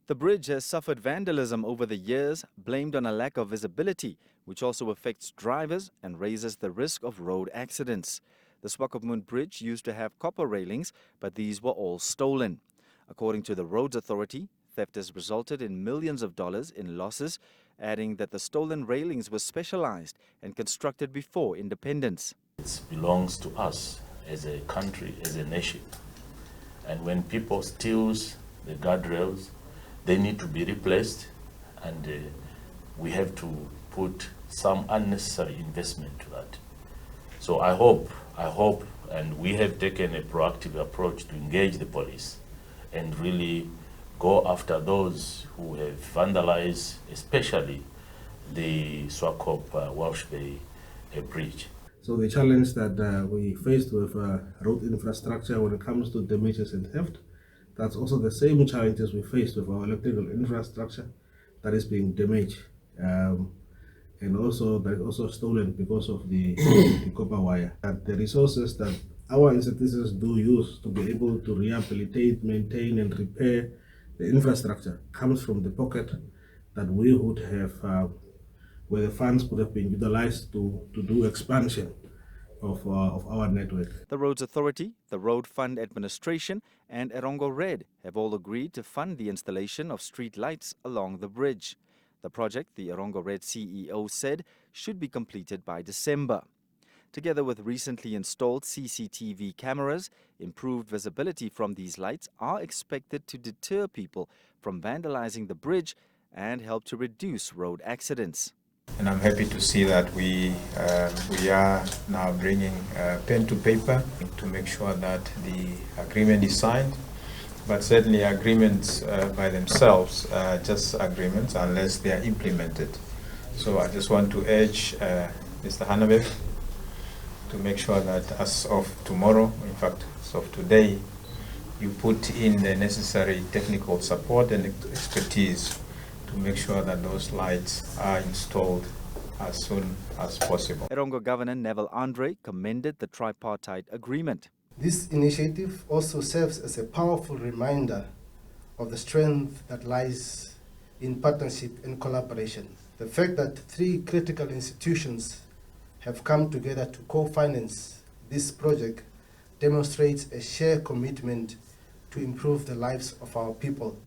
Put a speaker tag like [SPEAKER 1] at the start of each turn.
[SPEAKER 1] The bridge has suffered vandalism over the years, blamed on a lack of visibility, which also affects drivers and raises the risk of road accidents. The Swakopmund Bridge used to have copper railings, but these were all stolen. According to the Roads Authority, theft has resulted in millions of dollars in losses, adding that the stolen railings were specialized and constructed before independence.
[SPEAKER 2] It belongs to us as a country, as a nation. And when people steal the guardrails, they need to be replaced, and we have to put some unnecessary investment to that. So I hope, and we have taken a proactive approach to engage the police and really go after those who have vandalized, especially the Swakop Walsh Bay bridge.
[SPEAKER 3] So the challenge that we faced with road infrastructure when it comes to damages and theft, that's also the same challenges we faced with our electrical infrastructure that is being damaged, and also that is also stolen because of the copper wire. And the resources that our institutions do use to be able to rehabilitate, maintain and repair the infrastructure comes from the pocket that we would have, where the funds could have been utilized to do expansion of our network.
[SPEAKER 1] The Roads Authority, the Road Fund Administration and Erongo RED have all agreed to fund the installation of street lights along the bridge. The project, the Erongo RED CEO said, should be completed by December. Together with recently installed CCTV cameras, improved visibility from these lights are expected to deter people from vandalizing the bridge and help to reduce road accidents.
[SPEAKER 4] And I'm happy to see that we are now bringing pen to paper to make sure that the agreement is signed. But certainly agreements by themselves are just agreements unless they are implemented. So I just want to urge Mr. Hanabev to make sure that as of tomorrow, in fact, as of today, you put in the necessary technical support and expertise to make sure that those lights are installed as soon as possible.
[SPEAKER 1] Erongo Governor Neville Andre commended the tripartite agreement.
[SPEAKER 5] This initiative also serves as a powerful reminder of the strength that lies in partnership and collaboration. The fact that three critical institutions have come together to co-finance this project demonstrates a shared commitment to improve the lives of our people.